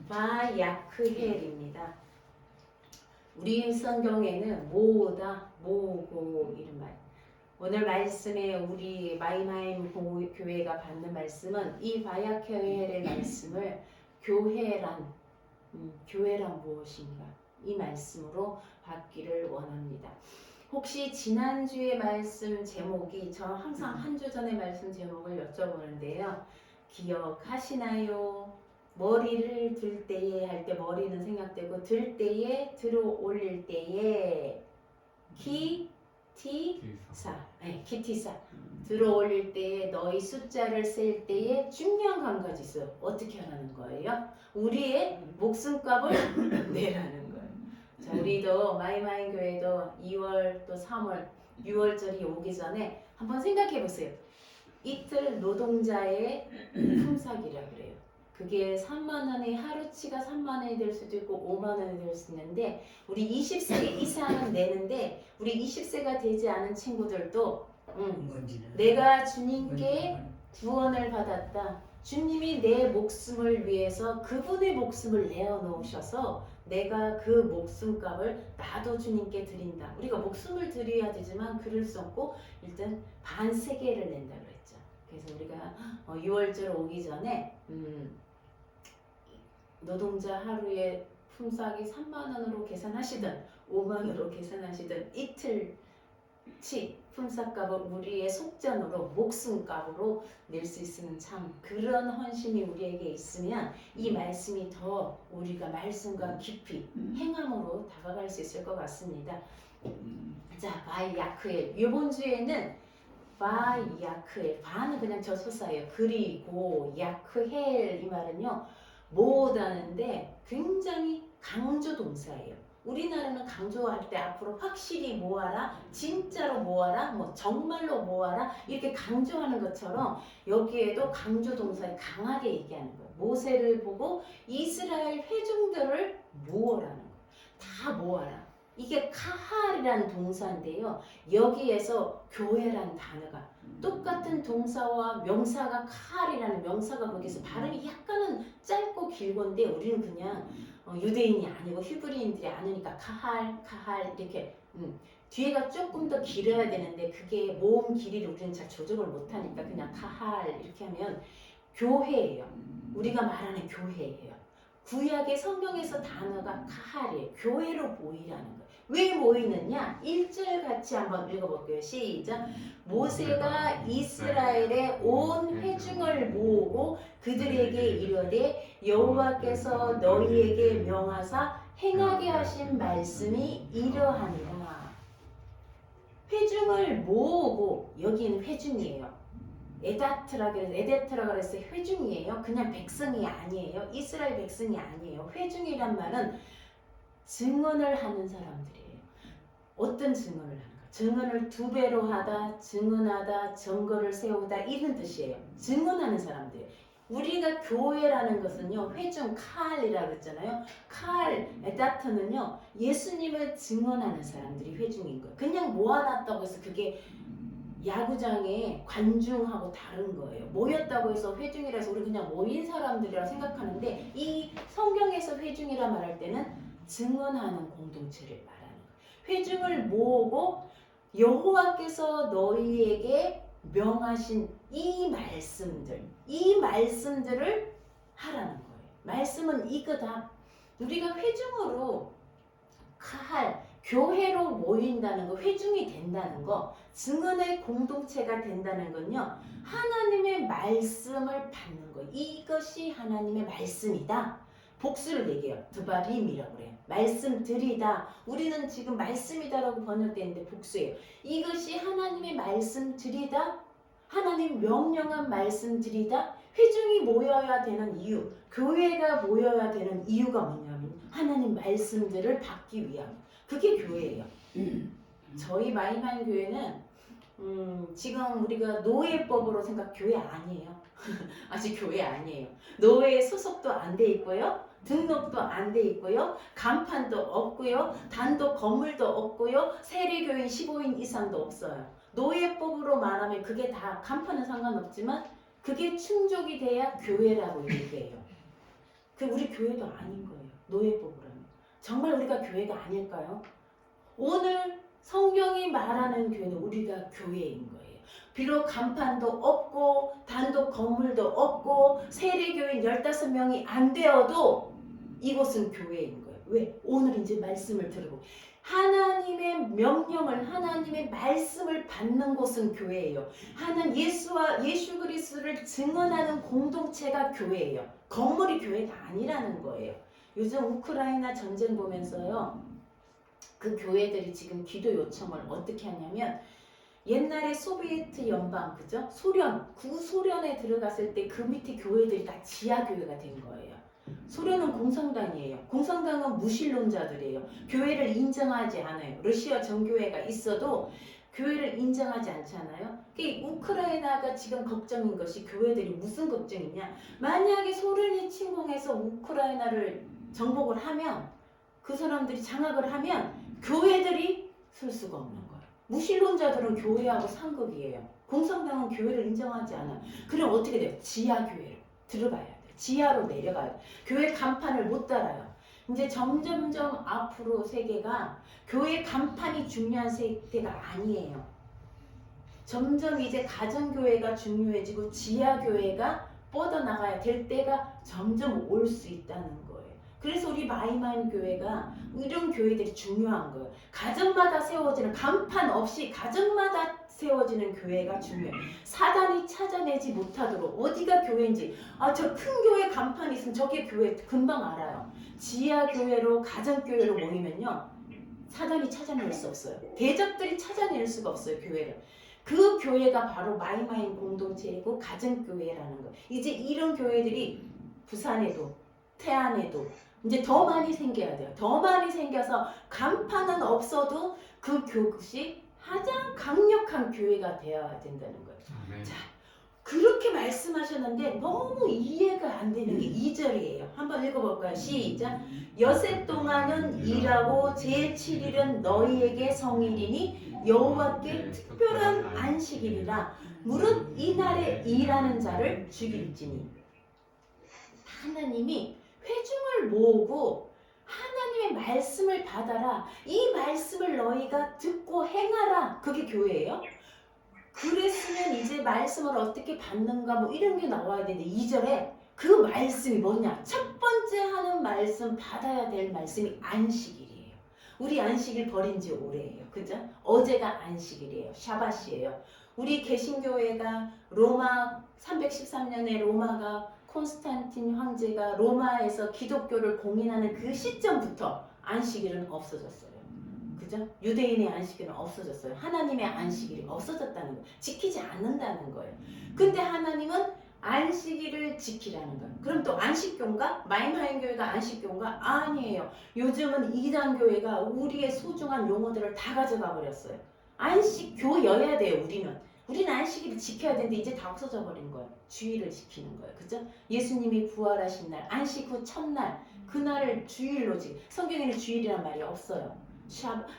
바야크헬입니다. 우리 성경에는 모으다, 모으고 이런 말. 오늘 말씀에 우리 마이마임 교회가 받는 말씀은 이 바야크헬의 말씀을 교회란 무엇인가 이 말씀으로 받기를 원합니다. 혹시 지난주의 말씀 제목이 저 항상 한 주 전의 말씀 제목을 여쭤보는데요. 기억하시나요? 머리를 들 때에 할 때 머리는 생각되고 들 때에 들어 올릴 때에 기티사 들어 올릴 때에 너희 숫자를 셀 때에 중요한 한 가지 있어요. 어떻게 하라는 거예요? 우리의 목숨값을 내라는 거예요. 자, 우리도 마이마인 교회도 2월 또 3월 6월절이 오기 전에 한번 생각해 보세요. 이틀 노동자의 품삯이라 그래요. 그게 3만 원의 하루치가 3만 원이 될 수도 있고 5만 원이 될 수 있는데 우리 20세 이상은 내는데 우리 20세가 되지 않은 친구들도 내가 주님께 구원을 받았다. 주님이 내 목숨을 위해서 그분의 목숨을 내어놓으셔서 내가 그 목숨값을 나도 주님께 드린다. 우리가 목숨을 드려야 되지만 그럴 수 없고 일단 반세계를 낸다 그랬죠. 그래서 우리가 6월절 오기 전에 노동자 하루에 품삯이 3만 원으로 계산하시든 5만 원으로 계산하시든 이틀치 품삯값을 우리의 속전으로 목숨값으로 낼 수 있으면 참 그런 헌신이 우리에게 있으면 이 말씀이 더 우리가 말씀과 깊이 행함으로 다가갈 수 있을 것 같습니다. 자, 바야크엘 이번 주에는 바야크엘 바는 그냥 저소사예요. 그리고 야크헬 이 말은요 모으다는데 굉장히 강조 동사예요. 우리나라는 강조할 때 앞으로 확실히 모아라, 진짜로 모아라, 뭐 정말로 모아라 이렇게 강조하는 것처럼 여기에도 강조 동사에 강하게 얘기하는 거예요. 모세를 보고 이스라엘 회중들을 모으라는 거예요. 다 모아라. 이게 카할이라는 동사인데요. 여기에서 교회라는 단어가 똑같은 동사와 명사가 카할이라는 명사가 거기서 발음이 약간은 짧고 길건데 우리는 그냥 유대인이 아니고 히브리인들이 아니니까 카할 이렇게 뒤에가 조금 더 길어야 되는데 그게 모음 길이를 우리는 잘 조정을 못하니까 그냥 카할 이렇게 하면 교회예요. 우리가 말하는 교회예요. 구약의 성경에서 단어가 카할이에요. 교회로 모이라는 거예요. 왜 모이느냐? 1절 같이 한번 읽어볼게요. 시작. 모세가 이스라엘의 온 회중을 모으고 그들에게 이르되 여호와께서 너희에게 명하사 행하게 하신 말씀이 이러하니라. 회중을 모으고 여기는 회중이에요. 에데트라 그래서 회중이에요. 그냥 백성이 아니에요. 이스라엘 백성이 아니에요. 회중이란 말은 증언을 하는 사람들이에요. 어떤 증언을 하는가? 증언을 2배로 하다, 증언하다, 증거를 세우다 이런 뜻이에요. 증언하는 사람들. 우리가 교회라는 것은요. 회중 칼이라고 했잖아요. 에다트는요. 예수님을 증언하는 사람들이 회중인 거예요. 그냥 모아놨다고 해서 그게 야구장에 관중하고 다른 거예요. 모였다고 해서 회중이라서 우리 그냥 모인 사람들이라 생각하는데 이 성경에서 회중이라 말할 때는 증언하는 공동체를 말하는 거예요. 회중을 모으고 여호와께서 너희에게 명하신 이 말씀들을 하라는 거예요. 말씀은 이거다. 우리가 회중으로 교회로 모인다는 거, 회중이 된다는 거, 증언의 공동체가 된다는 건요. 하나님의 말씀을 받는 거. 이것이 하나님의 말씀이다. 복수를 얘기해요. 드바림이라고 그래요. 말씀드리다. 우리는 지금 말씀이다라고 번역되는데 복수예요. 이것이 하나님의 말씀드리다. 하나님 명령한 말씀드리다. 회중이 모여야 되는 이유, 교회가 모여야 되는 이유가 뭐냐면 하나님 말씀들을 받기 위함. 그게 교회예요. 저희 마이마인 교회는 지금 우리가 노예법으로 교회 아니에요. 아직 교회 아니에요. 노예 소속도 안 돼 있고요. 등록도 안 돼 있고요. 간판도 없고요. 단독 건물도 없고요. 세례교인 15인 이상도 없어요. 노예법으로 말하면 그게 다 간판은 상관없지만 그게 충족이 돼야 교회라고 얘기해요. 그 우리 교회도 아닌 거예요. 노예법으로는. 정말 우리가 교회가 아닐까요? 오늘 성경이 말하는 교회는 우리가 교회인 거예요. 비록 간판도 없고 단독 건물도 없고 세례교인 15명이 안 되어도 이곳은 교회인 거예요. 왜? 오늘 이제 말씀을 들어보고 하나님의 명령을 하나님의 말씀을 받는 곳은 교회예요. 예수 그리스도를 증언하는 공동체가 교회예요. 건물이 교회가 아니라는 거예요. 요즘 우크라이나 전쟁 보면서요. 그 교회들이 지금 기도 요청을 어떻게 하냐면 옛날에 소비에트 연방 그죠? 구소련에 들어갔을 때 그 밑에 교회들이 다 지하 교회가 된 거예요. 소련은 공산당이에요. 공산당은 무신론자들이에요. 교회를 인정하지 않아요. 러시아 정교회가 있어도 교회를 인정하지 않잖아요. 우크라이나가 지금 걱정인 것이 교회들이 무슨 걱정이냐? 만약에 소련이 침공해서 우크라이나를 정복을 하면 그 사람들이 장악을 하면 교회들이 쓸 수가 없는 거예요. 무신론자들은 교회하고 상극이에요. 공산당은 교회를 인정하지 않아요. 그럼 어떻게 돼요? 지하교회로 들어가야 돼요. 지하로 내려가요. 교회 간판을 못 달아요. 이제 점점점 앞으로 세계가 교회 간판이 중요한 세대가 아니에요. 점점 이제 가정교회가 중요해지고 지하교회가 뻗어나가야 될 때가 점점 올 수 있다는 거예요. 그래서 우리 마이마임 교회가 이런 교회들이 중요한 거예요. 가정마다 세워지는 간판 없이 가정마다 세워지는 교회가 중요해요. 사단이 찾아내지 못하도록 어디가 교회인지 저 큰 교회 간판이 있으면 저게 교회 금방 알아요. 지하교회로 가정교회로 모이면요. 사단이 찾아낼 수 없어요. 대적들이 찾아낼 수가 없어요. 교회를. 그 교회가 바로 마이마임 공동체이고 가정교회라는 거예요. 이제 이런 교회들이 부산에도 태안에도 이제 더 많이 생겨야 돼요. 더 많이 생겨서 간판은 없어도 그 교것이 가장 강력한 교회가 되어야 된다는 거예요. 자, 그렇게 말씀하셨는데 너무 이해가 안 되는 게 2절이에요. 한번 읽어볼까요? 시작. 여세 동안은 일하고 제7일은 너희에게 성일이니 여호와께 특별한 안식일이라. 무릇 이날에 일하는 자를 죽일지니. 하나님이 회중을 모으고 하나님의 말씀을 받아라. 이 말씀을 너희가 듣고 행하라. 그게 교회예요. 그랬으면 이제 말씀을 어떻게 받는가 뭐 이런 게 나와야 되는데 2절에 그 말씀이 뭐냐? 첫 번째 하는 말씀 받아야 될 말씀이 안식일이에요. 우리 안식일 버린 지 오래예요. 그죠? 어제가 안식일이에요. 샤밧이에요. 우리 개신교회가 로마 313년에 로마가 콘스탄틴 황제가 로마에서 기독교를 공인하는 그 시점부터 안식일은 없어졌어요. 그죠? 유대인의 안식일은 없어졌어요. 하나님의 안식일이 없어졌다는 거예요. 지키지 않는다는 거예요. 근데 하나님은 안식일을 지키라는 거예요. 그럼 또 안식교인가? 마임하임 교회가 안식교인가? 아니에요. 요즘은 이단교회가 우리의 소중한 용어들을 다 가져가 버렸어요. 안식교여야 돼요. 우리는 안식일을 지켜야 되는데 이제 다 없어져 버린 거예요. 주일을 지키는 거예요. 그죠? 예수님이 부활하신 날, 안식 후 첫날, 그날을 주일로 성경에는 주일이란 말이 없어요.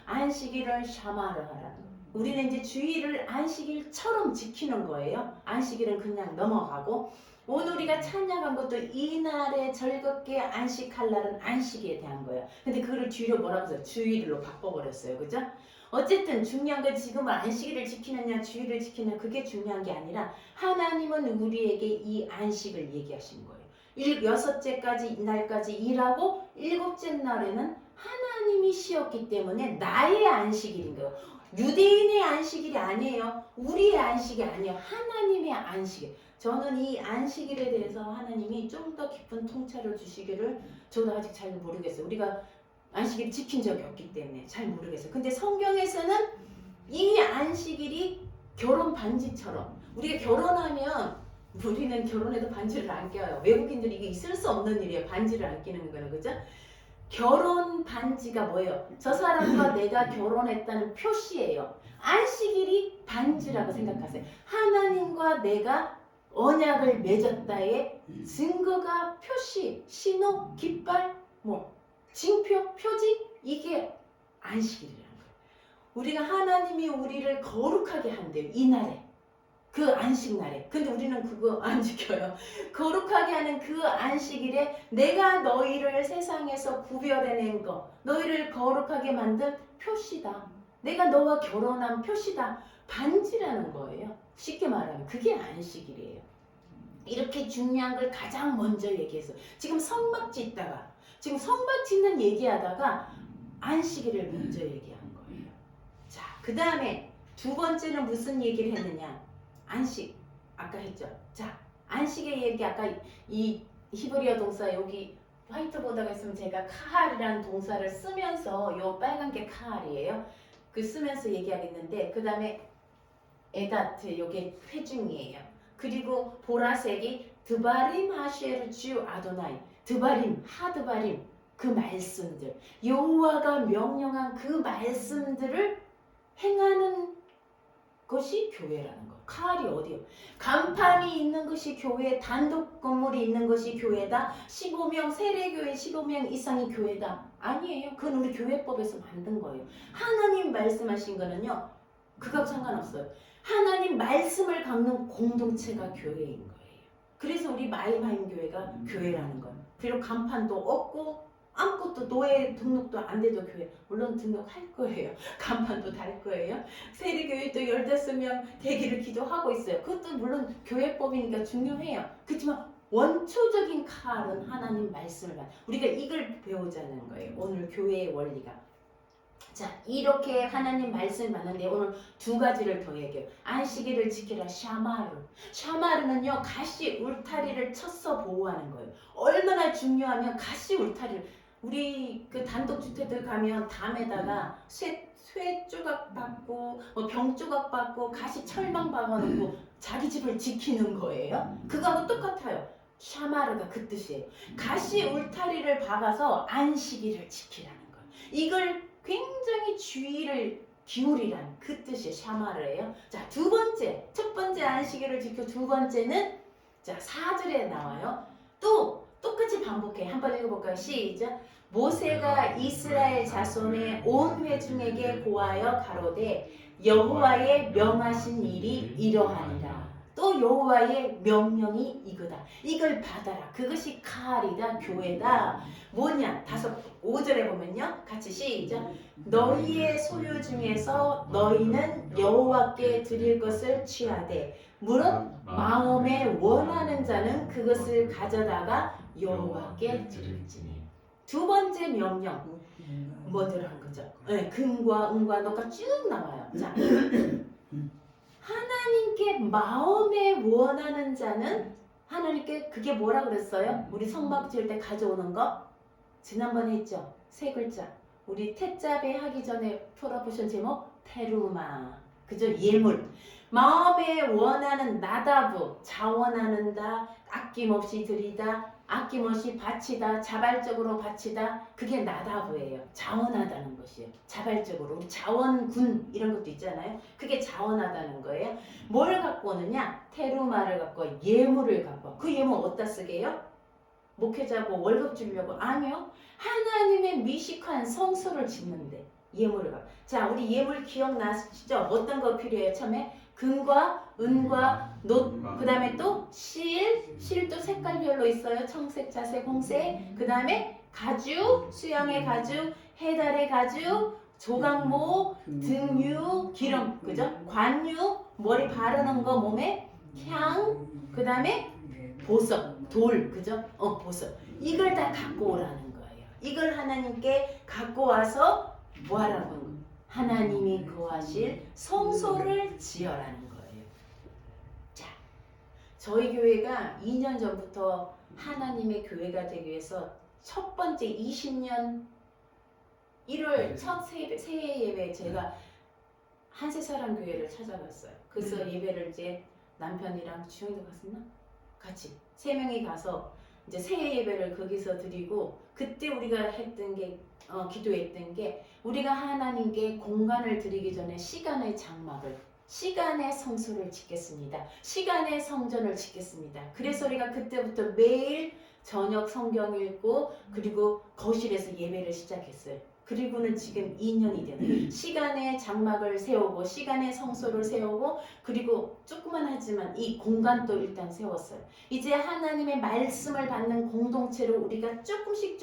안식일을 샤마를 하라. 우리는 이제 주일을 안식일처럼 지키는 거예요. 안식일은 그냥 넘어가고 오늘 우리가 찬양한 것도 이날에 즐겁게 안식할 날은 안식에 대한 거예요. 근데 그거를 주일로 뭐라고 해서 주일로 바꿔버렸어요. 그죠? 어쨌든 중요한 건 지금은 안식일을 지키느냐 주일을 지키느냐 그게 중요한 게 아니라 하나님은 우리에게 이 안식을 얘기하신 거예요. 6째까지 날까지 일하고 7째 날에는 하나님이 쉬었기 때문에 나의 안식일인 거예요. 유대인의 안식일이 아니에요. 우리의 안식이 아니에요. 하나님의 안식일. 저는 이 안식일에 대해서 하나님이 좀 더 깊은 통찰을 주시기를 저도 아직 잘 모르겠어요. 우리가 안식일 지킨 적이 없기 때문에 잘 모르겠어요. 근데 성경에서는 이 안식일이 결혼 반지처럼 우리가 결혼하면 우리는 결혼해도 반지를 안 껴요. 외국인들이 이게 있을 수 없는 일이에요. 반지를 안 끼는 거는. 그죠? 결혼 반지가 뭐예요? 저 사람과 내가 결혼했다는 표시예요. 안식일이 반지라고 생각하세요. 하나님과 내가 언약을 맺었다의 증거가 표시, 신호, 깃발, 징표, 표지 이게 안식일이라는 거예요. 우리가 하나님이 우리를 거룩하게 한대요. 이날에. 그 안식날에. 근데 우리는 그거 안 지켜요. 거룩하게 하는 그 안식일에 내가 너희를 세상에서 구별해낸 거, 너희를 거룩하게 만든 표시다. 내가 너와 결혼한 표시다. 반지라는 거예요. 쉽게 말하면 그게 안식일이에요. 이렇게 중요한 걸 가장 먼저 얘기해서 지금 성막 짓다가 지금 성막 짓는 얘기하다가 안식일을 먼저 얘기한 거예요. 자, 그 다음에 두 번째는 무슨 얘기를 했느냐? 안식. 아까 했죠. 자, 안식의 얘기 아까 이 히브리어 동사 여기 화이트보드가 있으면 제가 카할이라는 동사를 쓰면서 요 빨간 게 카할이에요. 그 쓰면서 얘기하겠는데 그 다음에 에다트 요게 회중이에요. 그리고 보라색이 드바림 하쉐르 주 아도나이 드바림 하드바림 그 말씀들 여호와가 명령한 그 말씀들을 행하는 것이 교회라는 거. 칼이 어디요? 간판이 있는 것이 교회, 단독 건물이 있는 것이 교회다. 15명 세례교회 15명 이상이 교회다. 아니에요. 그건 우리 교회법에서 만든 거예요. 하나님 말씀하신 거는요. 그거 상관없어요. 하나님 말씀을 갖는 공동체가 교회인 거예요. 그래서 우리 마이마임 교회가 교회라는 거예요. 비록 간판도 없고 아무것도 노예 등록도 안 돼도 교회 물론 등록할 거예요. 간판도 달 거예요. 세례교회도 15명 되기를 기도하고 있어요. 그것도 물론 교회법이니까 중요해요. 그렇지만 원초적인 칼은 하나님 말씀을 우리가 이걸 배우자는 거예요. 오늘 교회의 원리가. 자, 이렇게 하나님 말씀을 받는데 오늘 두 가지를 더 얘기해요. 안식일을 지키라 샤마르. 샤마르는요 가시 울타리를 쳐서 보호하는 거예요. 얼마나 중요하면 가시 울타리를 우리 그 단독주택들 가면 담에다가 쇠 조각 받고 병 조각 받고 가시 철망 박아놓고 자기 집을 지키는 거예요. 그거하고 똑같아요. 샤마르가 그 뜻이에요. 가시 울타리를 박아서 안식일을 지키라는 거예요. 이걸 굉장히 주의를 기울이란 그 뜻이 샤마르예요. 자, 두 번째, 첫 번째 안식일을 지켜 두 번째는 자 4절에 나와요. 또 똑같이 반복해. 한번 읽어볼까요? 시작. 모세가 이스라엘 자손의 온 회중에게 고하여 가로되 여호와의 명하신 일이 이러하니라. 또 여호와의 명령이 이거다. 이걸 받아라. 그것이 칼이다. 교회다. 뭐냐? 5절에 보면요. 같이 시작. 너희의 소유 중에서 너희는 여호와께 드릴 것을 취하되 무릇 마음에 원하는 자는 그것을 가져다가 여호와께 드릴지니. 두 번째 명령 뭐들 한 거죠? 네, 금과 은과 녹과 쭉 나와요. 자, 하나님께 마음에 원하는 자는 하나님께 그게 뭐라 그랬어요? 우리 성막 지을 때 가져오는 거 지난번에 했죠? 세 글자. 우리 태자배 하기 전에 풀어보신 제목 테루마. 그죠? 예물. 마음에 원하는 나다부 자원하는다. 아낌없이 드리다. 아낌없이 바치다. 자발적으로 바치다. 그게 나다부예요. 자원하다는 것이에요. 자발적으로. 우리 자원군 이런 것도 있잖아요. 그게 자원하다는 거예요. 뭘 갖고 오느냐? 테루마를 갖고 예물을 갖고. 그 예물 어디다 쓰게요? 목회자고 월급 주려고? 아니요. 하나님의 미식한 성소를 짓는데 예물을 갖고. 자, 우리 예물 기억나시죠? 어떤 거 필요해요? 처음에 금과 은과 놋, 그 다음에 또 실도 색깔별로 있어요. 청색, 자색, 홍색. 그 다음에 가죽, 수양의 가죽, 해달의 가죽, 조각모, 등유, 기름, 그죠? 관유, 머리 바르는 거 몸에, 향, 그 다음에 보석, 돌, 그죠? 보석. 이걸 다 갖고 오라는 거예요. 이걸 하나님께 갖고 와서 뭐 하라고? 하나님이 거하실 성소를 지어라는 거예요. 자, 저희 교회가 2년 전부터 하나님의 교회가 되기 위해서 첫 번째 20년 1월 첫 새해 예배에 제가 한세사랑 교회를 찾아갔어요. 그래서 예배를 이제 남편이랑 주영이도 갔었나? 같이 3명이 가서 이제 새해 예배를 거기서 드리고 그때 우리가 했던 게 기도했던 게 우리가 하나님께 공간을 드리기 전에 시간의 장막을 시간의 성소를 짓겠습니다. 시간의 성전을 짓겠습니다. 그래서 우리가 그때부터 매일 저녁 성경 읽고 그리고 거실에서 예배를 시작했어요. 그리고는 지금 2년이 되는 시간의 장막을 세우고 시간의 성소를 세우고 그리고 조그만 하지만 이 공간도 일단 세웠어요. 이제 하나님의 말씀을 받는 공동체로 우리가 조금씩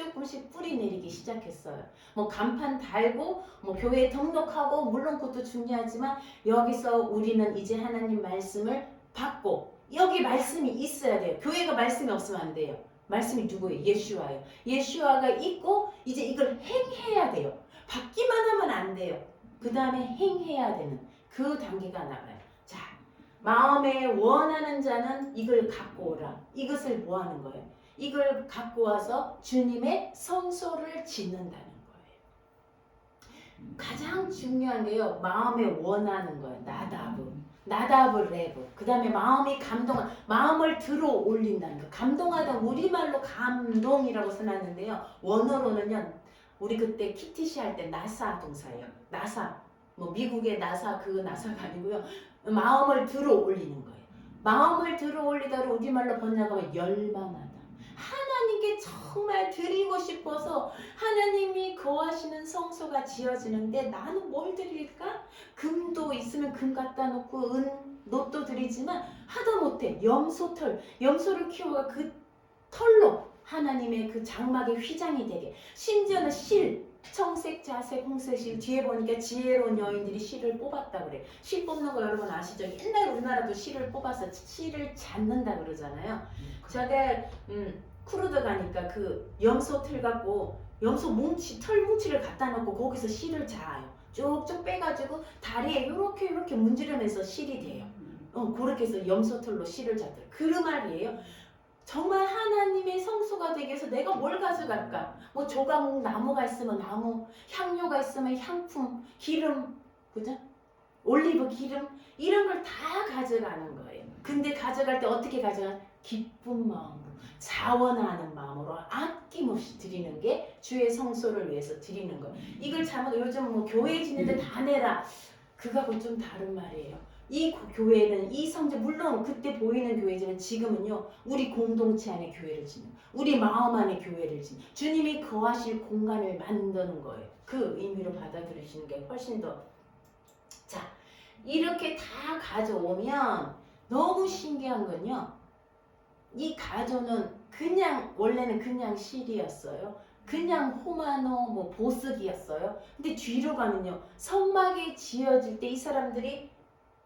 뿌리 내리기 시작했어요. 뭐 간판 달고 뭐 교회에 등록하고 물론 그것도 중요하지만 여기서 우리는 이제 하나님 말씀을 받고 여기 말씀이 있어야 돼요. 교회가 말씀이 없으면 안 돼요. 말씀이 누구예요? 예수와예요. 예수와가 있고 이제 이걸 행해야 돼요. 받기만 하면 안 돼요. 그 다음에 행해야 되는 그 단계가 나가요. 자, 마음에 원하는 자는 이걸 갖고 오라. 이것을 뭐 하는 거예요? 이걸 갖고 와서 주님의 성소를 짓는다는 거예요. 가장 중요한 게요. 마음에 원하는 거예요. 나다브 레브. 그 다음에 마음이 마음을 들어 올린다는 거. 감동하다 우리말로 감동이라고 써놨는데요. 원어로는요. 우리 그때 키티시 할 때 나사 동사예요. 나사. 뭐 미국의 나사 그 나사가 아니고요. 마음을 들어 올리는 거예요. 마음을 들어 올리다를 우리말로 번역하면 열망하다. 하나님께 정말 드리고 싶어서 하나님이 거하시는 성소가 지어지는데 나는 뭘 드릴까? 금도 있으면 금 갖다 놓고 놋도 드리지만 하다 못해 염소를 키워가 그 털로 하나님의 그 장막의 휘장이 되게 심지어는 청색, 자색, 홍색 뒤에 보니까 지혜로운 여인들이 실을 뽑았다 그래. 실 뽑는 거 여러분 아시죠? 옛날 우리나라도 실을 뽑아서 실을 잡는다 그러잖아요. 제가 쿠르드 가니까 그 염소 틀 갖고 털 뭉치를 갖다 놓고 거기서 실을 자요. 쭉쭉 빼가지고 다리에 이렇게 문지르면서 실이 돼요. 그렇게 해서 염소 털로 실을 잡더라고요. 그 말이에요. 정말 하나님의 성소가 되기 위해서 내가 뭘 가져갈까? 뭐 조각 나무가 있으면 나무, 향료가 있으면 향품, 기름, 그죠? 올리브 기름 이런 걸 다 가져가는 거예요. 근데 가져갈 때 어떻게 가져가? 기쁜 마음으로, 자원하는 마음으로 아낌없이 드리는 게 주의 성소를 위해서 드리는 거예요. 이걸 잘못 요즘 뭐 교회 짓는데 다 내라. 그거하고 좀 다른 말이에요. 이 교회는 이 성전 물론 그때 보이는 교회지만 지금은요 우리 공동체 안에 교회를 짓는 우리 마음 안에 교회를 짓는 주님이 거하실 공간을 만드는 거예요. 그 의미로 받아들이시는 게 훨씬 더 자 이렇게 다 가져오면 너무 신기한 건요 이 가조는 원래는 그냥 실이었어요. 그냥 호마노 뭐 보석이었어요. 근데 뒤로 가면요 성막이 지어질 때 이 사람들이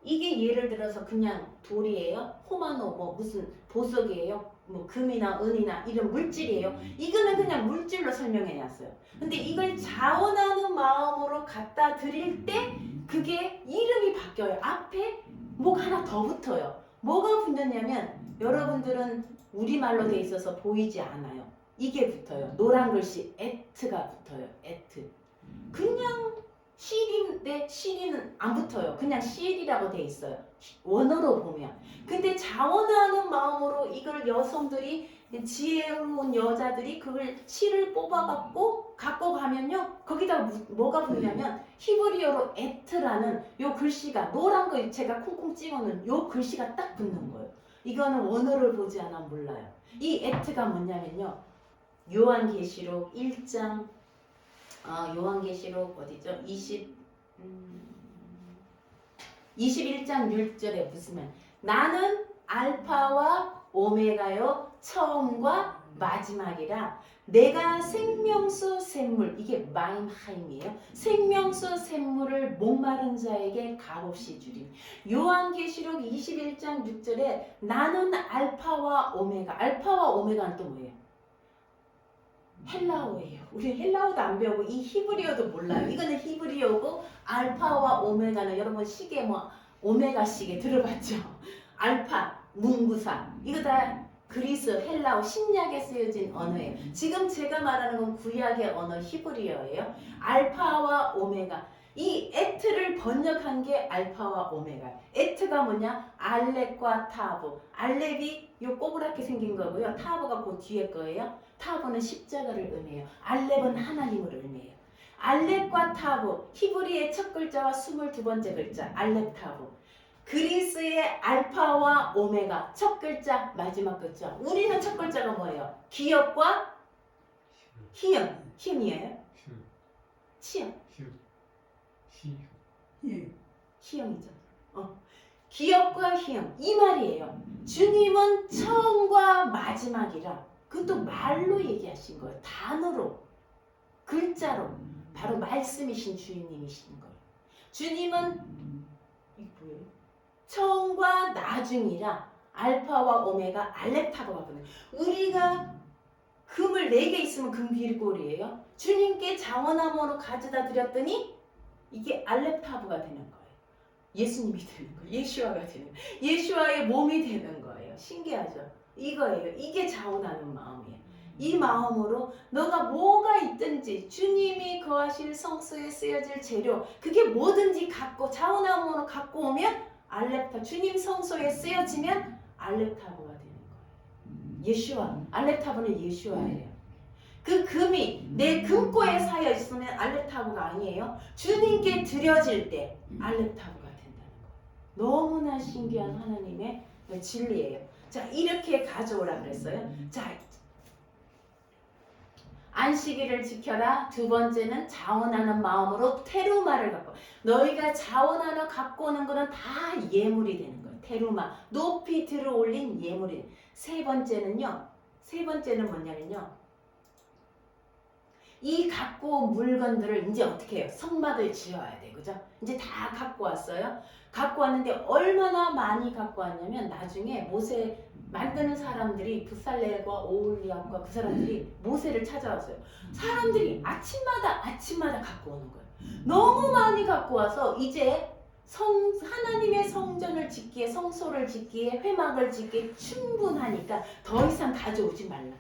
이게 예를 들어서 그냥 돌이에요. 호마노 뭐 무슨 보석이에요. 뭐 금이나 은이나 이런 물질이에요. 이거는 그냥 물질로 설명해 놨어요. 근데 이걸 자원하는 마음으로 갖다 드릴 때 그게 이름이 바뀌어요. 앞에 뭐가 하나 더 붙어요. 뭐가 붙느냐면 여러분들은 우리말로 돼 있어서 보이지 않아요. 이게 붙어요. 노란 글씨 에트가 붙어요. 에트. 그냥 실인데 실이는 안 붙어요. 그냥 실이라고 돼 있어요. 원어로 보면. 근데 자원하는 마음으로 이걸 여성들이 지혜로운 여자들이 그걸 실을 뽑아갖고 갖고 가면요. 거기다 뭐가 붙냐면 히브리어로 에트라는 요 글씨가 노란 거 제가 콩콩 찍어놓은 요 글씨가 딱 붙는 거예요. 이거는 원어를 보지 않아 몰라요. 이 에트가 뭐냐면요. 요한계시록 1장 요한계시록 어디죠? 21장 6절에 무슨 나는 알파와 오메가요 처음과 마지막이라 내가 생명수 샘물 이게 마임하임이에요. 생명수 샘물을 목마른 자에게 값없이 주리. 요한계시록 21장 6절에 나는 알파와 오메가는 또 뭐예요? 헬라어예요. 우리 헬라어도 안 배우고 이 히브리어도 몰라요. 이거는 히브리어고 알파와 오메가는 여러분 시계 뭐 오메가 시계 들어봤죠? 알파, 문구사 이거 다 그리스, 헬라어, 신약에 쓰여진 언어예요. 지금 제가 말하는 건 구약의 언어 히브리어예요. 알파와 오메가 이 에트를 번역한 게 알파와 오메가. 에트가 뭐냐? 알렙과 타브. 알렙이 요 꼬부랗게 생긴 거고요. 타브가 그 뒤에 거예요. 타브는 십자가를 의미해요. 알렙은 하나님을 의미해요. 알렙과 타브, 히브리의 첫 글자와 22번째 글자, 알렙 타브. 그리스의 알파와 오메가, 첫 글자, 마지막 글자. 우리는 첫 글자가 뭐예요? 기업과 희음, 힘이에요. 치형. 시. 예. 희형이죠. 기역과 희형 이 말이에요. 주님은 처음과 마지막이라 그것도 말로 얘기하신 거예요. 단어로 글자로 바로 말씀이신 주님이신 거예요. 주님은 이게 뭐예요? 처음과 나중이라 알파와 오메가 알렙타고거든요. 우리가 금을 4개 있으면 금 귀골이에요. 주님께 자원함으로 가져다 드렸더니 이게 알렙타브가 되는 거예요. 예수님이 되는 거예요. 예슈아가 되는 거예요. 예슈아의 몸이 되는 거예요. 신기하죠? 이거예요. 이게 자원하는 마음이에요. 이 마음으로 너가 뭐가 있든지 주님이 거하실 성소에 쓰여질 재료 그게 뭐든지 갖고 자원함으로 갖고 오면 알렙타 주님 성소에 쓰여지면 알렙타브가 되는 거예요. 예슈아 알렙타브는 예슈아예요. 그 금이 내 금고에 쌓여 있으면 알렙타브가 아니에요. 주님께 드려질 때 알렙타브가 된다는 거예요. 너무나 신기한 하나님의 진리예요. 자, 이렇게 가져오라 그랬어요. 자, 안식일을 지켜라. 두 번째는 자원하는 마음으로 테루마를 갖고. 너희가 자원 하나 갖고 오는 거는 다 예물이 되는 거예요. 테루마. 높이 들어 올린 예물이. 세 번째는 뭐냐면요. 이 갖고 온 물건들을 이제 어떻게 해요? 성막을 지어야 돼. 그죠? 이제 다 갖고 왔어요. 갖고 왔는데 얼마나 많이 갖고 왔냐면 나중에 모세 만드는 사람들이 부살렐과 오홀리압과 그 사람들이 모세를 찾아왔어요. 사람들이 아침마다 갖고 오는 거예요. 너무 많이 갖고 와서 이제 하나님의 성전을 짓기에 성소를 짓기에 회막을 짓기에 충분하니까 더 이상 가져오지 말라.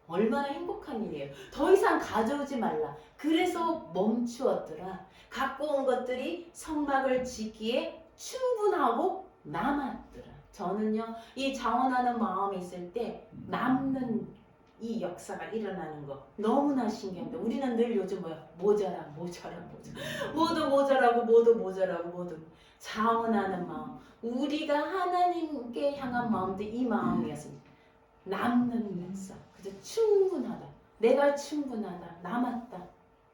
얼마나 행복한 일이에요. 더 이상 가져오지 말라. 그래서 멈추었더라. 갖고 온 것들이 성막을 짓기에 충분하고 남았더라. 저는요, 이 자원하는 마음이 있을 때 남는 이 역사가 일어나는 거 너무나 신기합니다. 우리는 늘 요즘 모자라. 뭐도 모자라고 자원하는 마음. 우리가 하나님께 향한 마음도 이 마음이었습니다. 남는 역사. 그죠? 충분하다. 내가 충분하다. 남았다.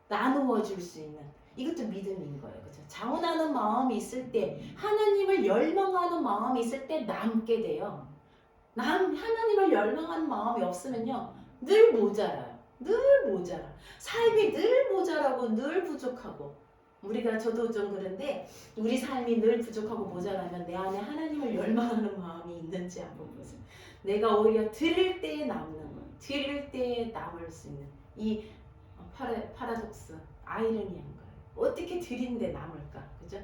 나누어 줄 수 있는. 이것도 믿음인 거예요. 그죠? 자원하는 마음이 있을 때, 하나님을 열망하는 마음이 있을 때 남게 돼요. 하나님을 열망하는 마음이 없으면요, 늘 모자라요. 늘 모자라. 삶이 늘 모자라고 늘 부족하고. 저도 좀 그런데 우리 삶이 늘 부족하고 모자라면 내 안에 하나님을 열망하는 마음이 있는지 한번 보세요. 내가 오히려 드릴 때에 남는 거예요. 드릴 때에 남을 수 있는 이 파라독스, 아이러니한 거예요. 어떻게 드린데 남을까? 그죠?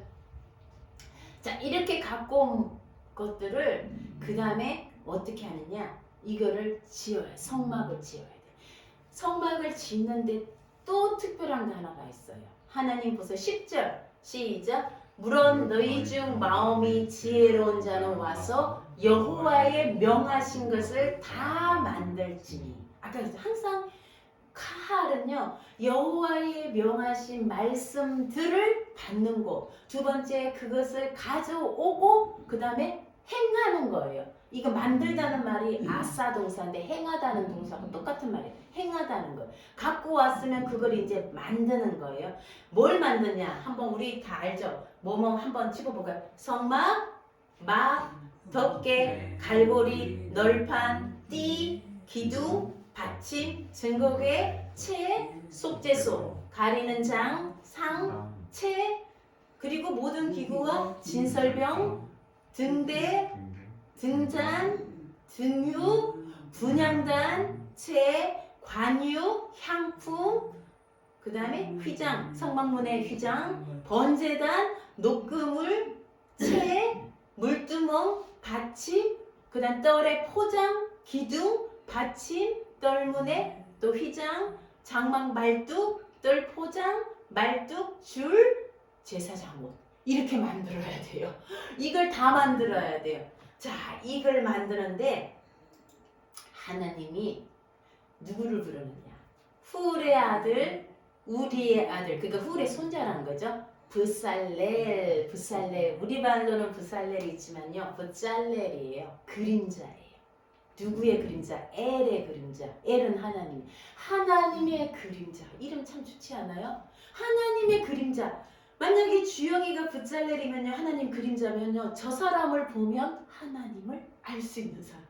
자, 이렇게 갖고 온 것들을 그 다음에 어떻게 하느냐? 이거를 지어요. 성막을 지어야 돼. 성막을 짓는데 또 특별한 게 하나가 있어요. 하나님 보세요. 10절 시작. 물론 너희 중 마음이 지혜로운 자는 와서 여호와의 명하신 것을 다 만들지니. 아까 항상 카할은요, 여호와의 명하신 말씀들을 받는 것. 두 번째, 그것을 가져오고 그 다음에 행하는 거예요. 이거 만들다는 말이 아싸 동사인데 행하다는 동사하고 똑같은 말이에요. 행하다는 거. 갖고 왔으면 그걸 이제 만드는 거예요. 뭘 만드냐? 한번 우리 다 알죠? 뭐뭐 한번 짚어볼까요? 성막, 막, 덮개, 갈고리, 널판, 띠, 기둥, 받침, 증거궤, 채, 속죄소, 가리는 장, 상, 채, 그리고 모든 기구와 진설병, 등대, 등잔, 등유, 분향단, 채, 관유, 향품, 그 다음에 휘장, 성막문의 휘장, 번제단, 녹그물, 채, 물두멍, 받침, 그 다음 떨의 포장, 기둥, 받침, 떨문에 또 휘장, 장막 말뚝, 떨 포장, 말뚝, 줄, 제사장옷. 이렇게 만들어야 돼요. 이걸 다 만들어야 돼요. 자, 이걸 만드는데 하나님이 누구를 부르느냐? 훌의 아들, 우리의 아들. 그러니까 훌의 손자라는 거죠. 브살렐. 우리 말로는 브살렐이 있지만요, 브잘렐이에요. 그림자예요. 누구의 그림자? 엘의 그림자. 엘은 하나님. 하나님의 그림자. 이름 참 좋지 않아요? 하나님의 그림자. 만약에 주영이가 붓잘렐이면요, 하나님 그림자면요, 저 사람을 보면 하나님을 알 수 있는 사람.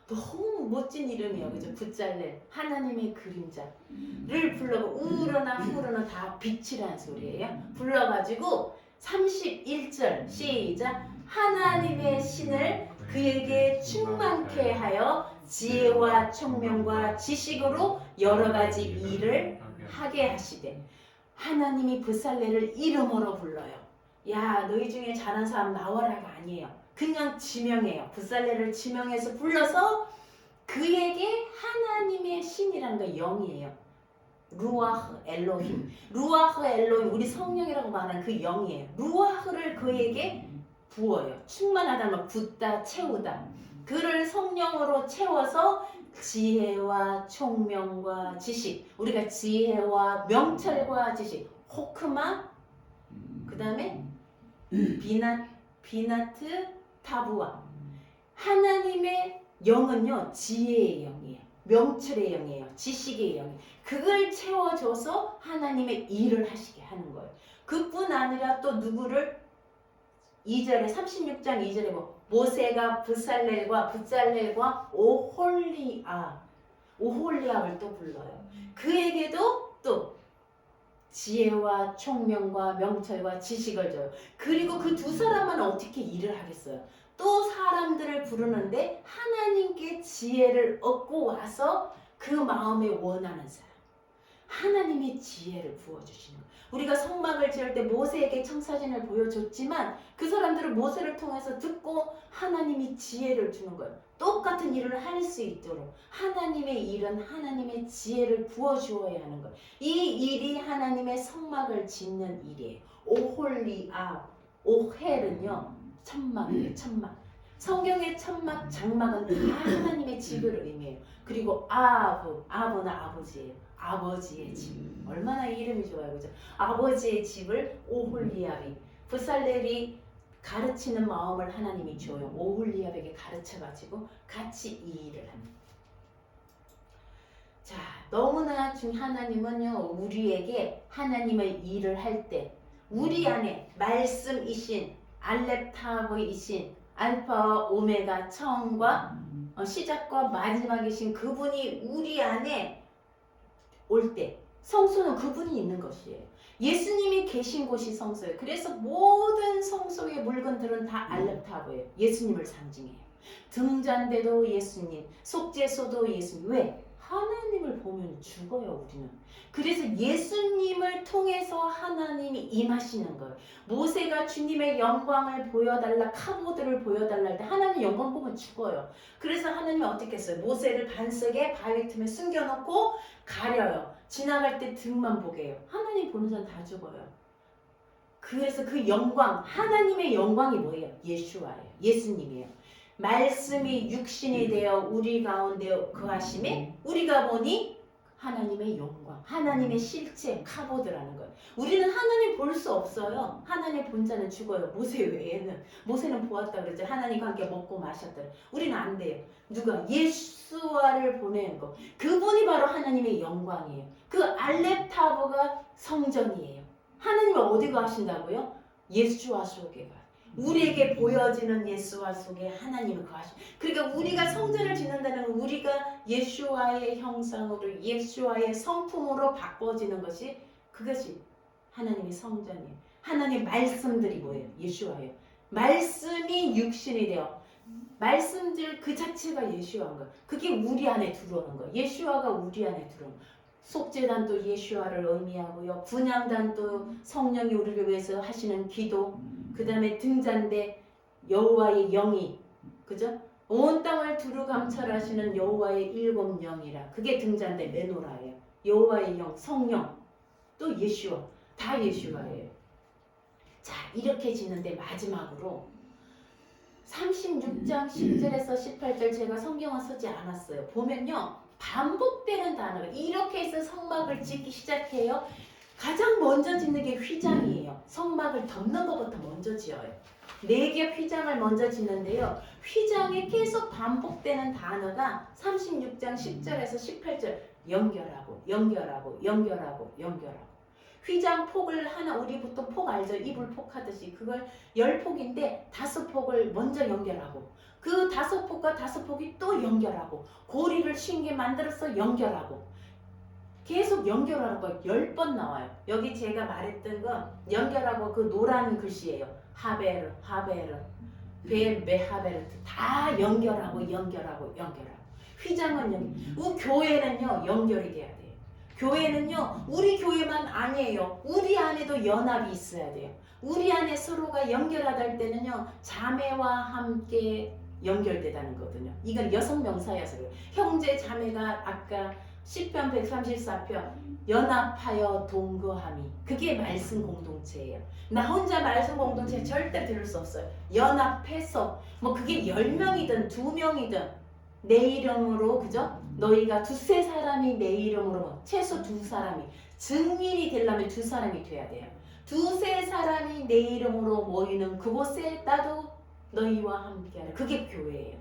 너무 멋진 이름이에요. 그죠? 붓잘렐. 하나님의 그림자를 불러고 우르나 후르나 다 빛이라는 소리예요. 불러가지고 31절 시작. 하나님의 신을 그에게 충만케 하여 지혜와 총명과 지식으로 여러 가지 일을 하게 하시되. 하나님이 붓살레를 이름으로 불러요. 야, 너희 중에 잘한 사람 나와라가 아니에요. 그냥 지명해요. 붓살레를 지명해서 불러서 그에게 하나님의 신이라는 거 영이에요. 루아흐 엘로힘. 루아흐 엘로힘, 우리 성령이라고 말하는 그 영이에요. 루아흐를 그에게 부어요. 충만하다는 붓다, 채우다. 그를 성령으로 채워서 지혜와 총명과 지식. 우리가 지혜와 명철과 지식. 호크마, 그 다음에 비나트, 타부아. 하나님의 영은요, 지혜의 영이에요. 명철의 영이에요. 지식의 영이에요. 그걸 채워줘서 하나님의 일을 하시게 하는 거예요. 그뿐 아니라 또 누구를 2절에 36장 2절에 모세가 붓살렐과 오홀리압을 또 불러요. 그에게도 또 지혜와 총명과 명철과 지식을 줘요. 그리고 그 두 사람은 어떻게 일을 하겠어요? 또 사람들을 부르는데 하나님께 지혜를 얻고 와서 그 마음에 원하는 사람. 하나님의 지혜를 부어주시는 거예요. 우리가 성막을 지을 때 모세에게 청사진을 보여줬지만 그 사람들은 모세를 통해서 듣고 하나님이 지혜를 주는 거예요. 똑같은 일을 할 수 있도록 하나님의 일은 하나님의 지혜를 부어주어야 하는 거예요. 이 일이 하나님의 성막을 짓는 일이에요. 오홀리압, 오헬은요 천막이에요. 천막. 성경의 천막, 장막은 다 하나님의 집을 의미해요. 그리고 아브는 아버지예요. 아버지의 집. 얼마나 이름이 좋아요. 그죠? 아버지의 집을 오홀리압이, 붓살렐이 가르치는 마음을 하나님이 줘요. 오홀리압에게 가르쳐가지고 같이 이 일을 합니다. 자, 너무나 하나님은요, 우리에게 하나님의 일을 할 때 우리 안에 말씀이신, 알렙타브이신, 알파와 오메가, 처음과 시작과 마지막이신 그분이 우리 안에 올 때 성소는 그분이 있는 것이에요. 예수님이 계신 곳이 성소예요. 그래서 모든 성소의 물건들은 다 알렙타브예요. 예수님을 상징해요. 등잔대도 예수님, 속죄소도 예수님. 왜? 하나님을 보면 죽어요, 우리는. 그래서 예수님을 통해서 하나님이 임하시는 거예요. 모세가 주님의 영광을 보여달라, 카보드를 보여달라 할 때 하나님 영광 보면 죽어요. 그래서 하나님이 어떻게 했어요? 모세를 반석에 바위 틈에 숨겨놓고 가려요. 지나갈 때 등만 보게 해요. 하나님 보는 사람 다 죽어요. 그래서 그 영광, 하나님의 영광이 뭐예요? 예수와예요. 예수님이에요. 말씀이 육신이 되어 우리 가운데 거하심에 우리가 보니 하나님의 영광, 하나님의 실체, 카보드라는 거예요. 우리는 하나님 볼 수 없어요. 하나님 본 자는 죽어요. 모세 외에는. 모세는 보았다 그랬죠. 하나님과 함께 먹고 마셨다. 우리는 안 돼요. 누가? 예수와를 보내는 거. 그분이 바로 하나님의 영광이에요. 그 알렙타브가 성전이에요. 하나님은 어디 가신다고요? 예수와 속에 가. 우리에게 보여지는 예수와 속에 하나님을 거하시. 그러니까 우리가 성전을 짓는다는 건 우리가 예수와의 형상으로, 예수와의 성품으로 바꿔지는 것이, 그것이 하나님의 성전이에요. 하나님의 말씀들이 뭐예요? 예수와예요. 말씀이 육신이 되어, 말씀들 그 자체가 예수와인 거예요. 그게 우리 안에 들어오는 거예요. 예수와가 우리 안에 들어오는 거예요. 속죄단도 예수와를 의미하고요. 분향단도 성령이 우리를 위해서 하시는 기도, 그 다음에 등잔대 여호와의 영이, 그죠? 온 땅을 두루 감찰하시는 여호와의 일곱 영이라. 그게 등잔대 메노라예요. 여호와의 영, 성령, 또 예수와, 다 예수와예요. 자, 이렇게 짓는데 마지막으로 36장 10절에서 18절, 제가 성경은 쓰지 않았어요. 보면요, 반복되는 단어가 이렇게 해서 성막을 짓기 시작해요. 가장 먼저 짓는 게 휘장이에요. 성막을 덮는 것부터 먼저 지어요. 4겹 휘장을 먼저 짓는데요. 휘장에 계속 반복되는 단어가 36장 10절에서 18절 연결하고 연결하고 연결하고 연결하고 휘장 폭을 하나 우리 보통 폭 알죠? 이불 폭 하듯이 그걸 10폭인데 5폭을 먼저 연결하고 그 5폭과 5폭이 또 연결하고 고리를 신게 만들어서 연결하고 계속 연결하는 거 10번 나와요. 여기 제가 말했던 거 연결하고 그 노란 글씨예요. 하베르, 하베르, 베메하베르트 다 연결하고 연결하고 연결하고 휘장은 교회는요 연결이 돼야 돼요. 교회는요 우리 교회만 아니에요. 우리 안에도 연합이 있어야 돼요. 우리 안에 서로가 연결하다 할 때는요 자매와 함께 연결되다는 거거든요. 이건 여성 명사여서 그래요. 형제 자매가 아까 시편 134편 연합하여 동거함이 그게 말씀 공동체예요. 나 혼자 말씀 공동체 절대 들을 수 없어요. 연합해서 뭐 그게 10명이든 2명이든 내 이름으로 그죠? 너희가 2-3사람이 내 이름으로 최소 2사람이 증인이 되려면 2사람이 돼야 돼요. 2-3사람이 내 이름으로 모이는 그곳에 나도 너희와 함께하는 그게 교회예요.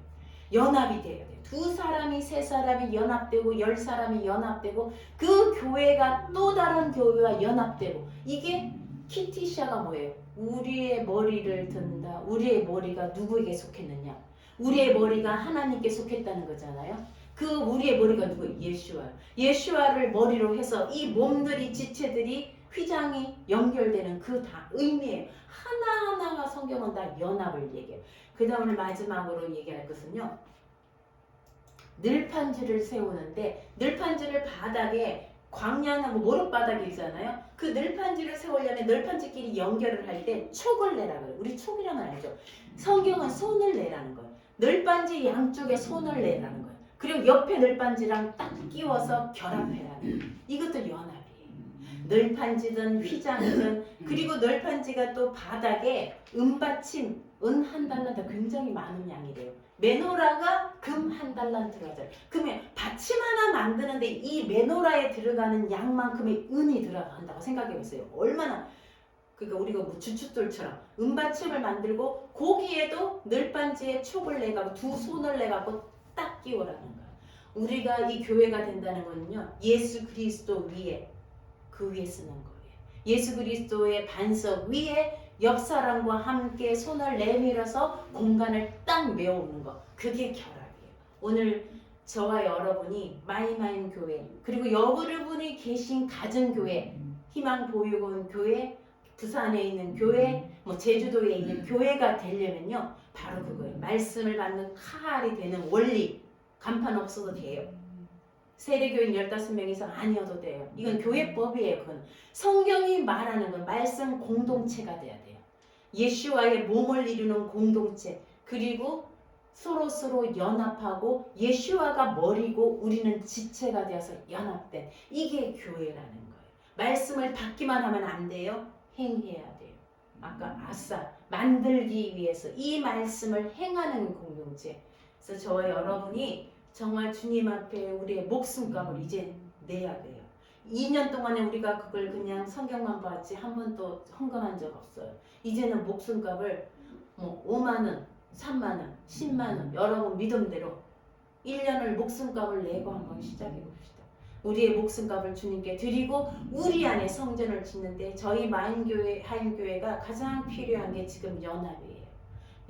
연합이 돼야 돼요. 2사람이 3사람이 연합되고 10사람이 연합되고 그 교회가 또 다른 교회와 연합되고 이게 키티샤가 뭐예요? 우리의 머리를 든다. 우리의 머리가 누구에게 속했느냐? 우리의 머리가 하나님께 속했다는 거잖아요. 그 우리의 머리가 누구예요? 예수와요. 예수와를 머리로 해서 이 몸들이 지체들이 휘장이 연결되는 그 다 의미예요. 하나하나가 성경은 다 연합을 얘기해요. 그 다음에 마지막으로 얘기할 것은요. 늘판지를 세우는데 늘판지를 바닥에 광야나 모릇바닥이 있잖아요. 그 늘판지를 세우려면 늘판지끼리 연결을 할 때 촉을 내라 그래요. 우리 촉이라는 걸 알죠? 성경은 손을 내라는 거예요. 늘판지 양쪽에 손을 내라는 거예요. 그리고 옆에 늘판지랑 딱 끼워서 결합해라는 거예요. 이것도 연합이에요. 늘판지든 휘장이든 그리고 늘판지가 또 바닥에 은받침 은 1달란트 굉장히 많은 양이래요. 메노라가 금 1달란트가죠. 그러면 받침 하나 만드는데 이 메노라에 들어가는 양만큼의 은이 들어간다고 생각해 보세요. 얼마나 그러니까 우리가 뭐 주춧돌처럼 은받침을 만들고 거기에도 늘반지에 촉을 내가고 2손을 내갖고 딱 끼워라는 거야. 우리가 이 교회가 된다는 거는요. 예수 그리스도 위에 그 위에 쓰는 거예요. 예수 그리스도의 반석 위에 옆 사람과 함께 손을 내밀어서 공간을 딱 메우는 거. 그게 결합이에요. 오늘 저와 여러분이 마이마임 교회 그리고 여러분이 계신 가정교회 희망보육원 교회 부산에 있는 교회 뭐 제주도에 있는 교회가 되려면요. 바로 그거예요. 말씀을 받는 칼이 되는 원리 간판 없어도 돼요. 세례교인 15명이서 아니어도 돼요. 이건 교회법이에요. 그건 성경이 말하는 건 말씀 공동체가 돼야 돼요. 예수와의 몸을 이루는 공동체 그리고 서로 연합하고 예수와가 머리고 우리는 지체가 되어서 연합된 이게 교회라는 거예요. 말씀을 받기만 하면 안 돼요. 행해야 돼요. 아까 아싸 만들기 위해서 이 말씀을 행하는 공동체. 그래서 저와 여러분이 정말 주님 앞에 우리의 목숨값을 이제 내야 돼요. 2년 동안에 우리가 그걸 그냥 성경만 봤지 한 번도 헌금한 적 없어요. 이제는 목숨값을 뭐 5만 원, 3만 원, 10만 원 여러분 믿음대로 1년을 목숨값을 내고 한번 시작해 봅시다. 우리의 목숨값을 주님께 드리고 우리 안에 성전을 짓는데 저희 마인교회, 하임교회가 가장 필요한 게 지금 연합이에요.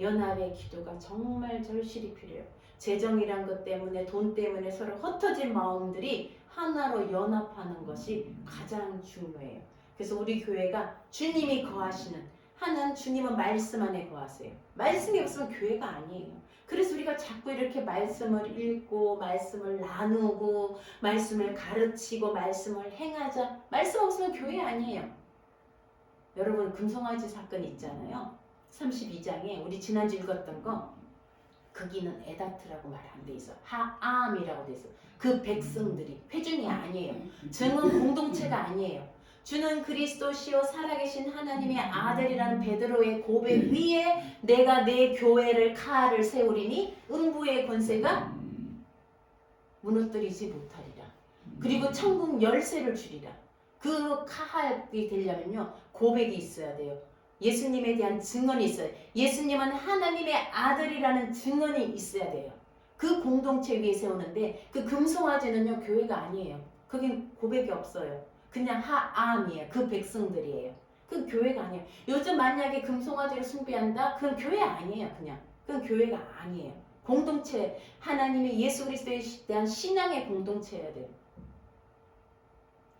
연합의 기도가 정말 절실히 필요해요. 재정이란 것 때문에 돈 때문에 서로 흩어진 마음들이 하나로 연합하는 것이 가장 중요해요. 그래서 우리 교회가 주님이 거하시는 하는 주님은 말씀 안에 거하세요. 말씀이 없으면 교회가 아니에요. 그래서 우리가 자꾸 이렇게 말씀을 읽고 말씀을 나누고 말씀을 가르치고 말씀을 행하자. 말씀 없으면 교회 아니에요. 여러분 금송아지 사건 있잖아요. 32장에 우리 지난주 읽었던 거 거기는 에다트라고 말 안 돼 있어. 하암이라고 돼 있어. 그 백성들이 회중이 아니에요. 증은 공동체가 아니에요. 주는 그리스도시요 살아계신 하나님의 아들이라는 베드로의 고백 위에 내가 내 교회를 카를 세우리니 음부의 권세가 무너뜨리지 못하리라. 그리고 천국 열쇠를 주리라. 그 카할이 되려면요 고백이 있어야 돼요. 예수님에 대한 증언이 있어요. 예수님은 하나님의 아들이라는 증언이 있어야 돼요. 그 공동체 위에 세우는데 그 금송아지는요 교회가 아니에요. 그게 고백이 없어요. 그냥 하암이에요. 그 백성들이에요. 그 교회가 아니에요. 요즘 만약에 금송아지를 숭배한다? 그건 교회 아니에요. 그건 교회가 아니에요. 공동체, 하나님의 예수 그리스도에 대한 신앙의 공동체여야 돼요.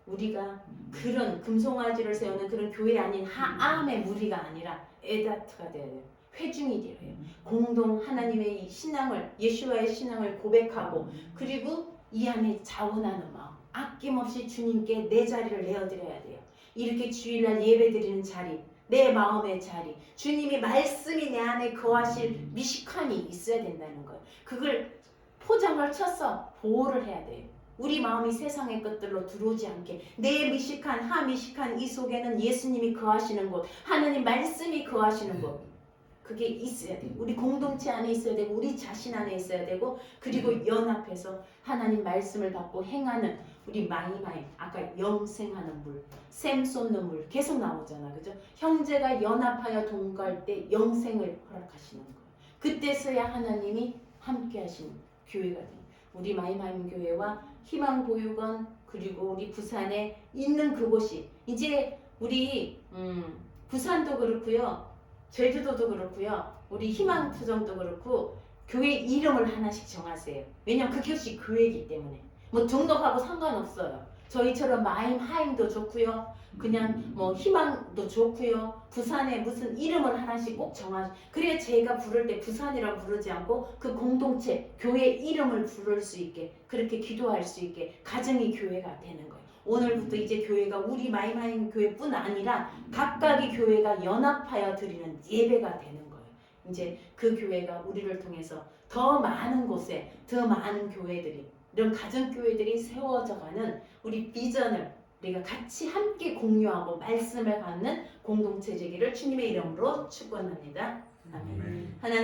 우리가 그런 금송아지를 세우는 그런 교회 아닌 하암의 무리가 아니라 에다트가 돼야 돼요. 회중이 되어야 해요. 공동 하나님의 이 신앙을, 예수와의 신앙을 고백하고 그리고 이 안에 자원하는 마음, 아낌없이 주님께 내 자리를 내어드려야 돼요. 이렇게 주일날 예배드리는 자리, 내 마음의 자리, 주님이 말씀이 내 안에 거하실 미식함이 있어야 된다는 거예요. 그걸 포장을 쳐서 보호를 해야 돼요. 우리 마음이 세상의 것들로 들어오지 않게 내 미식한 하미식한 이 속에는 예수님이 거하시는 곳, 하나님 말씀이 거하시는 곳, 그게 있어야 돼요. 우리 공동체 안에 있어야 되고 우리 자신 안에 있어야 되고 그리고 연합해서 하나님 말씀을 받고 행하는 우리 마이마이, 아까 영생하는 물, 샘 쏟는 물 계속 나오잖아, 그죠? 형제가 연합하여 동거할 때 영생을 허락하시는 거예요. 그때서야 하나님이 함께 하시는 교회가 돼요. 우리 마이마임 교회와 희망보육원 그리고 우리 부산에 있는 그곳이 이제 우리 부산도 그렇고요, 제주도도 그렇고요, 우리 희망투정도 그렇고 교회 이름을 하나씩 정하세요. 왜냐면 그것이 교회이기 때문에. 뭐 등록하고 상관없어요. 저희처럼 마임 하임도 좋고요, 그냥 뭐 희망도 좋고요. 부산에 무슨 이름을 하나씩 꼭 정하. 그래야 제가 부를 때 부산이라고 부르지 않고 그 공동체 교회 이름을 부를 수 있게 그렇게 기도할 수 있게 가정이 교회가 되는 거예요. 오늘부터 이제 교회가 우리 마이마임 교회뿐 아니라 각각의 교회가 연합하여 드리는 예배가 되는 거예요. 이제 그 교회가 우리를 통해서 더 많은 곳에 더 많은 교회들이 이런 가정교회들이 세워져가는 우리 비전을 우리가 같이 함께 공유하고 말씀을 갖는 공동체 되기를 주님의 이름으로 축원합니다. 아멘. 하나님